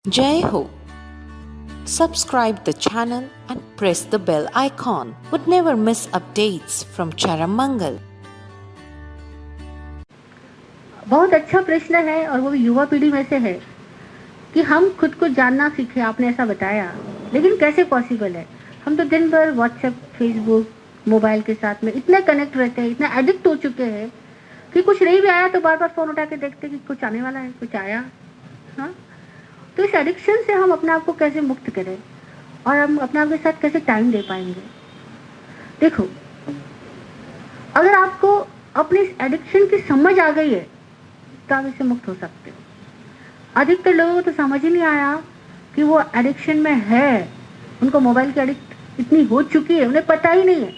Jai Ho. Subscribe the channel and press the bell icon. Would never miss updates from Charamangal. बहुत अच्छा प्रश्न है और वो युवा पीढ़ी में से है कि हम खुद को जानना सीखें। आपने ऐसा बताया, लेकिन कैसे पॉसिबल है? हम तो दिन भर व्हाट्सएप, फेसबुक, मोबाइल के साथ में इतने कनेक्ट रहते हैं, इतने एडिक्ट हो चुके हैं कि कुछ नहीं भी आया तो बार बार फ़ोन उठा के देखते हैं कि कुछ आने वाला है, कुछ आया। हाँ, तो इस एडिक्शन से हम अपने आप को कैसे मुक्त करें और हम अपने आप के साथ कैसे टाइम दे पाएंगे? देखो, अगर आपको अपनी इस एडिक्शन की समझ आ गई है तो आप इससे मुक्त हो सकते हो। अधिकतर लोगों को तो समझ ही नहीं आया कि वो एडिक्शन में है। उनको मोबाइल की एडिक्ट इतनी हो चुकी है, उन्हें पता ही नहीं है,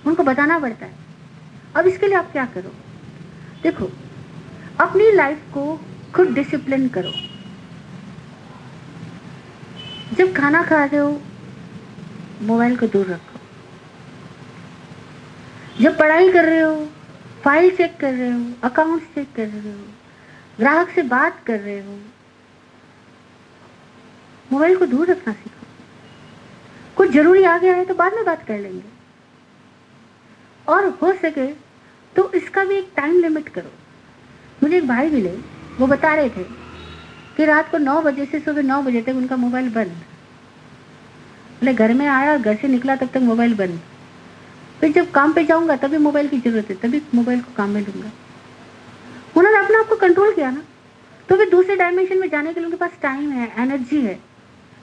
उनको बताना पड़ता है। अब इसके लिए आप क्या करो? देखो, अपनी लाइफ को खुद डिसिप्लिन करो। जब खाना खा रहे हो, मोबाइल को दूर रखो। जब पढ़ाई कर रहे हो, फाइल चेक कर रहे हो, अकाउंट्स चेक कर रहे हो, ग्राहक से बात कर रहे हो, मोबाइल को दूर रखना सीखो। कुछ जरूरी आ गया है तो बाद में बात कर लेंगे, और हो सके तो इसका भी एक टाइम लिमिट करो। मुझे एक भाई मिले, वो बता रहे थे कि रात को 9 बजे से सुबह 9 बजे तक उनका मोबाइल बंद। बोले घर में आया और घर से निकला तब तक मोबाइल बंद। फिर जब काम पे जाऊंगा तभी मोबाइल की जरूरत है, तभी मोबाइल को काम में लूंगा। उन्होंने अपने आप को कंट्रोल किया ना, तो फिर दूसरे डायमेंशन में जाने के लिए उनके पास टाइम है, एनर्जी है।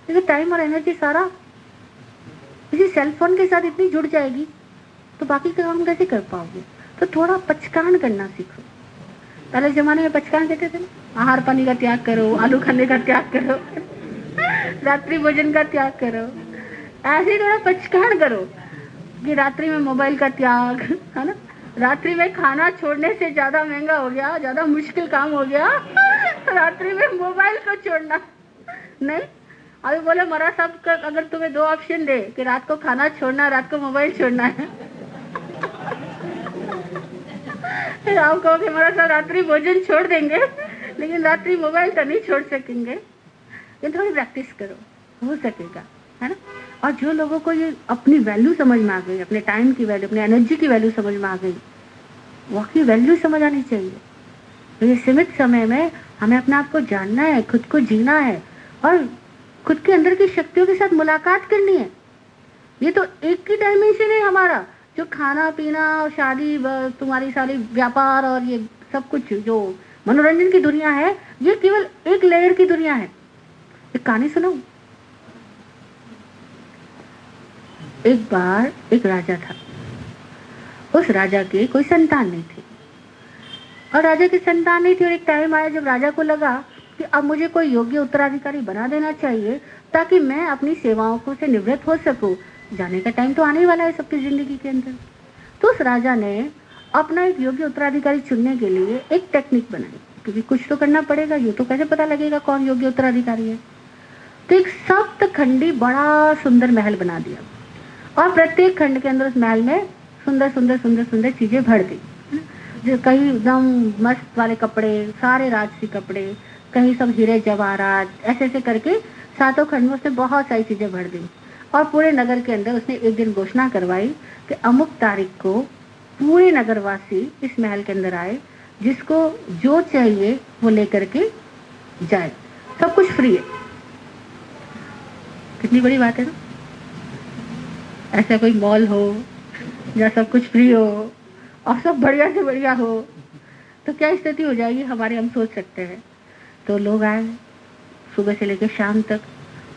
लेकिन टाइम और एनर्जी सारा इसी सेल फोन के साथ इतनी जुड़ जाएगी तो बाकी का काम कैसे कर पाओगे? तो थोड़ा पचकान करना सीखो। पहले जमाने में पचकान कहते थे ना, आहार पानी का त्याग करो, आलू खाने का त्याग करो, रात्रि भोजन का त्याग करो। ऐसे ही थोड़ा पचकान करो कि रात्रि में मोबाइल का त्याग, है ना? रात्रि में खाना छोड़ने से ज्यादा महंगा हो गया, ज्यादा मुश्किल काम हो गया रात्रि में मोबाइल को छोड़ना। नहीं, अभी बोले मरा साहब का अगर तुम्हें 2 ऑप्शन दे कि रात को खाना छोड़ना, रात को मोबाइल छोड़ना है, फिर आप कहोगे मरा साहब रात्रि भोजन छोड़ देंगे लेकिन रात्रि मोबाइल तो नहीं छोड़ सकेंगे। ये थोड़ी प्रैक्टिस करो, हो सकेगा, है ना? और जो लोगों को ये अपनी वैल्यू समझ में आ गई, अपने टाइम की वैल्यू, अपनी एनर्जी की वैल्यू समझ में आ गई, वाकई वैल्यू समझ आनी चाहिए। तो ये सीमित समय में हमें अपने आप को जानना है, खुद को जीना है और खुद के अंदर की शक्तियों के साथ मुलाकात करनी है। ये तो एक ही डायमेंशन है हमारा, जो खाना पीना और शादी, तुम्हारी सारी व्यापार और ये सब कुछ जो मनोरंजन की दुनिया है, ये केवल एक लेयर की दुनिया है। एक कहानी सुनो। एक बार एक राजा था। उस राजा के कोई संतान नहीं थी, और राजा की संतान नहीं थी, और एक टाइम आया जब राजा को लगा कि अब मुझे कोई योग्य उत्तराधिकारी बना देना चाहिए ताकि मैं अपनी सेवाओं को से निवृत्त हो सकूं। जाने का टाइम तो आने वाला है सबकी जिंदगी के अंदर। तो उस राजा ने अपना एक योग्य उत्तराधिकारी चुनने के लिए एक टेक्निक बनाई, क्योंकि कुछ तो करना पड़ेगा, ये तो कैसे पता लगेगा कौन योग्य उत्तराधिकारी है। तो एक सप्तखंडी बड़ा सुंदर महल बना दिया, और प्रत्येक खंड के अंदर उस महल में सुंदर सुंदर सुंदर सुंदर चीजें भर दी। जो कहीं एकदम मस्त वाले कपड़े, सारे राजसी कपड़े, कहीं सब हीरे जवाहरात, ऐसे ऐसे करके 7 खंड में उसने बहुत सारी चीजें भर दी। और पूरे नगर के अंदर उसने एक दिन घोषणा करवाई कि अमुक तारीख को पूरे नगरवासी इस महल के अंदर आए, जिसको जो चाहिए वो लेकर के जाए, सब कुछ फ्री है। कितनी बड़ी बात है ना? ऐसा कोई मॉल हो जहाँ सब कुछ फ्री हो और सब बढ़िया से बढ़िया हो, तो क्या स्थिति हो जाएगी हमारे, हम सोच सकते हैं। तो लोग आए, सुबह से लेकर शाम तक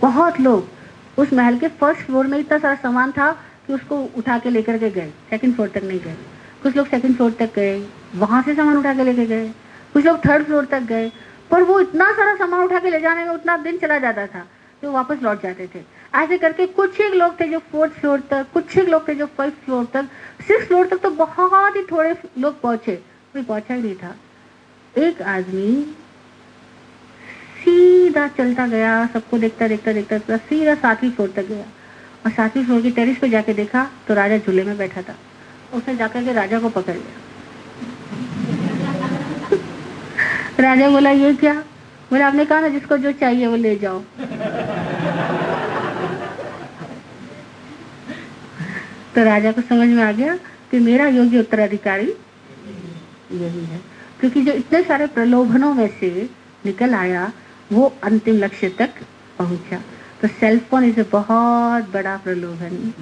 बहुत लोग। उस महल के फर्स्ट फ्लोर में इतना सारा सामान था कि उसको उठा के लेकर के गए, सेकंड फ्लोर तक नहीं गए। कुछ लोग सेकंड फ्लोर तक गए, वहां से सामान उठा के लेके गए। कुछ लोग थर्ड फ्लोर तक गए, पर वो इतना सारा सामान उठा के ले जाने में उतना दिन चला जाता था तो वापस लौट जाते थे। ऐसे करके कुछ एक लोग थे जो 4th फ्लोर तक, कुछ एक लोग थे जो 5th फ्लोर तक, 6th फ्लोर तक तो बहुत ही थोड़े लोग पहुंचे, कोई पहुंचा ही नहीं था। एक आदमी सीधा चलता गया, सबको देखता देखता देखता सीधा 7वीं फ्लोर तक गया, और 7वीं फ्लोर की टेरिस पे जाके देखा तो राजा झूले में बैठा था। उसने जाकर के राजा को पकड़ लिया। राजा बोला ये क्या? बोले आपने कहा ना जिसको जो चाहिए वो ले जाओ। तो राजा को समझ में आ गया कि मेरा योग्य उत्तराधिकारी यही है, क्योंकि जो इतने सारे प्रलोभनों में से निकल आया वो अंतिम लक्ष्य तक पहुंचा। तो सेल फोन इसे बहुत बड़ा प्रलोभन।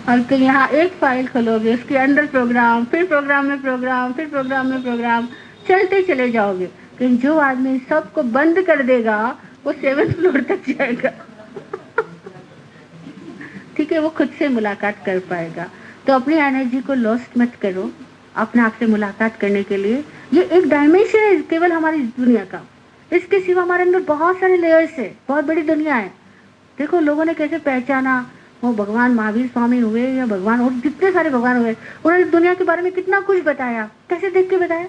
और तुम यहाँ एक फाइल खोलोगे, उसके अंदर प्रोग्राम, फिर प्रोग्राम में प्रोग्राम, फिर प्रोग्राम में प्रोग्राम, चलते चले जाओगे। लेकिन जो आदमी सबको बंद कर देगा वो 7th फ्लोर तक जाएगा। ठीक है, वो खुद से मुलाकात कर पाएगा। तो अपनी एनर्जी को लॉस्ट मत करो अपने आप से मुलाकात करने के लिए। ये एक डायमेंशन है केवल हमारी दुनिया का, इसके सिवा हमारे अंदर बहुत सारे लेयर्स है, बहुत बड़ी दुनिया है। देखो लोगों ने कैसे पहचाना, वो भगवान महावीर स्वामी हुए या भगवान और जितने सारे भगवान हुए, उन्होंने दुनिया के बारे में कितना कुछ बताया। कैसे देख के बताया,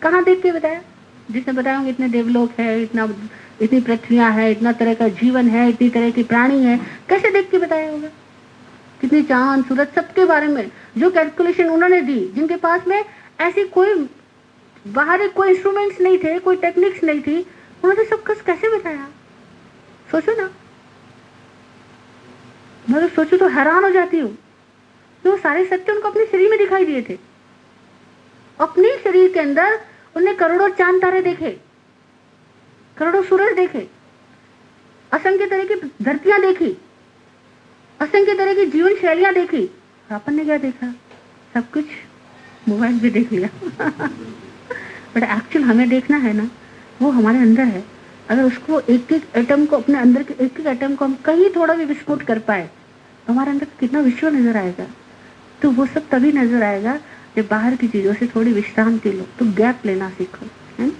कहाँ देख के बताया? जिसने बताया होंगे इतने देवलोक है, इतनी पृथ्वियां है, इतना तरह का जीवन है, इतनी तरह की प्राणी है, कैसे देख के बताया होगा? कितनी चांद सूरज सबके बारे में जो कैलकुलेशन उन्होंने दी, जिनके पास में ऐसी कोई बाहरी कोई इंस्ट्रूमेंट्स नहीं थे, कोई टेक्निक्स नहीं थी, उन्होंने सब कुछ कैसे बताया? सोचो ना, मैं तो सोचू तो हैरान हो जाती हूँ। तो सारे सत्य उनको अपने शरीर में दिखाई दिए थे। अपने शरीर के अंदर उन्होंने करोड़ों चांद तारे देखे, करोड़ों सूरज देखे, असंख्य तरह की धरतियां देखी, असंख्य तरह की जीवन शैलियां देखी। और अपन ने क्या देखा? सब कुछ मोबाइल पे देख लिया। बट एक्चुअल हमें देखना है ना, वो हमारे अंदर है। अगर उसको एक एक एटम को, अपने अंदर के एक एक एटम को हम कहीं थोड़ा भी विस्फोट कर पाए तो हमारे अंदर कितना विश्व नजर आएगा। तो वो सब तभी नजर आएगा जब बाहर की चीजों से थोड़ी विश्रांति लो, तो गैप लेना सीखो, है?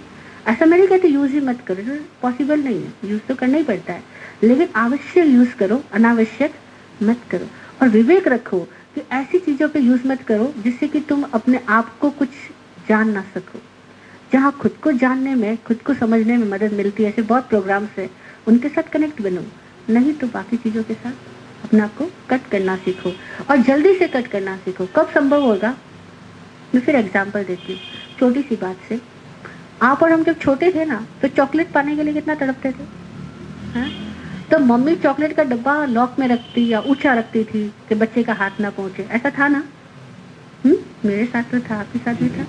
ऐसा मैं नहीं कहती यूज ही मत करो, पॉसिबल नहीं है, यूज तो करना ही पड़ता है, लेकिन आवश्यक यूज करो, अनावश्यक मत करो। और विवेक रखो कि ऐसी चीजों पे यूज मत करो जिससे कि तुम अपने आप को कुछ जान ना सको। जहाँ खुद को जानने में, खुद को समझने में मदद मिलती है, ऐसे बहुत प्रोग्राम्स है, उनके साथ कनेक्ट बनो। नहीं तो बाकी चीजों के साथ अपने आप को कट करना सीखो, और जल्दी से कट करना सीखो। कब संभव होगा? मैं फिर एग्जाम्पल देती हूँ छोटी सी बात से। आप और हम जब छोटे थे ना, तो चॉकलेट पाने के लिए कितना तड़पते थे, हाँ? तो मम्मी चॉकलेट का डब्बा लॉक में रखती या ऊंचा रखती थी कि बच्चे का हाथ ना पहुंचे। ऐसा था ना? मेरे साथ तो था, आपके साथ भी था।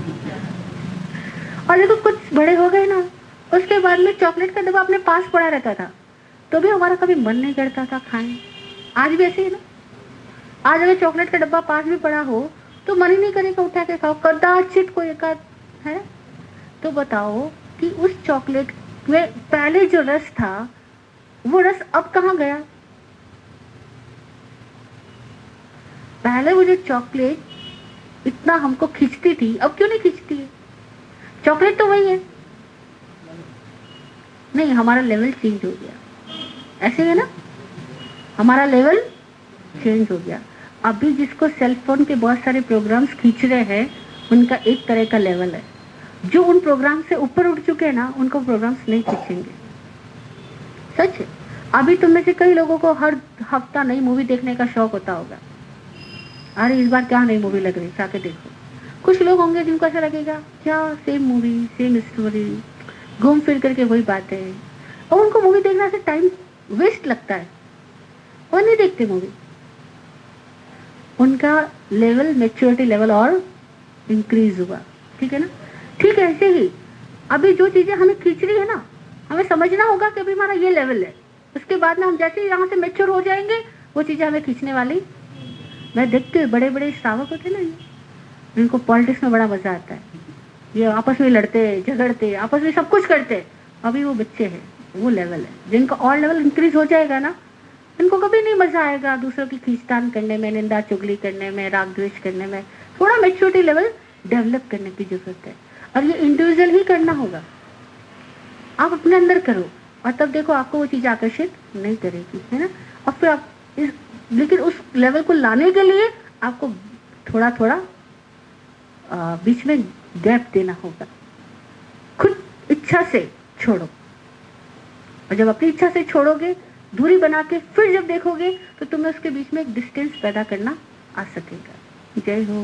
और देखो कुछ बड़े हो गए ना, उसके बाद में चॉकलेट का डब्बा अपने पास पड़ा रहता था, तो भी हमारा कभी मन नहीं करता था खाएं। आज भी ऐसे ही ना, आज अगर चॉकलेट का डब्बा पास भी पड़ा हो तो मन ही नहीं करेगा उठा के खाओ, कदाचित कोई एक है। तो बताओ कि उस चॉकलेट में पहले जो रस था, वो रस अब कहाँ गया? पहले वो जो चॉकलेट इतना हमको खींचती थी, अब क्यों नहीं खींचती है? चॉकलेट तो वही है, नहीं, हमारा लेवल चेंज हो गया। ऐसे है ना, हमारा लेवल चेंज हो गया। अभी जिसको सेल फोन के बहुत सारे प्रोग्राम्स खींच रहे हैं, उनका एक तरह का लेवल है। जो उन प्रोग्राम से ऊपर उठ चुके हैं ना, उनको प्रोग्राम्स नहीं खींचेंगे। सच है। अभी तुम में से कई लोगों को हर हफ्ता नई मूवी देखने का शौक होता होगा। अरे इस बार क्या नई मूवी लग रही, जाके देखो। कुछ लोग होंगे जिनको ऐसा लगेगा क्या सेम मूवी, सेम स्टोरी, घूम फिर करके वही बातें, और उनको मूवी देखने से टाइम वेस्ट लगता है, वो नहीं देखते मूवी। उनका लेवल, मैच्योरिटी लेवल और इंक्रीज हुआ। ठीक है ना? ठीक है, ऐसे ही अभी जो चीजें हमें खींच रही है ना, हमें समझना होगा कि अभी हमारा ये लेवल है। उसके बाद में हम जैसे ही यहाँ से मैच्योर हो जाएंगे, वो चीजें हमें खींचने वाली। मैं देखती हूँ बड़े बड़े श्रावक होते ना, इनको पॉलिटिक्स में बड़ा मजा आता है। ये आपस में लड़ते, झगड़ते, आपस में सब कुछ करते। अभी वो बच्चे हैं, वो लेवल है। जिनका और लेवल इंक्रीज हो जाएगा ना, इनको कभी नहीं मजा आएगा दूसरों की खींचतान करने में, निंदा चुगली करने में, राग द्वेष करने में। थोड़ा मैच्योरिटी लेवल डेवलप करने की जरूरत है, और ये इंडिविजुअल ही करना होगा। आप अपने अंदर करो, और तब देखो आपको वो चीज आकर्षित नहीं करेगी, है ना? और फिर आप लेकिन उस लेवल को लाने के लिए आपको थोड़ा थोड़ा बीच में गैप देना होगा। खुद इच्छा से छोड़ो, और जब अपनी इच्छा से छोड़ोगे, दूरी बना के फिर जब देखोगे, तो तुम्हें उसके बीच में एक डिस्टेंस पैदा करना आ सकेगा। जय हो।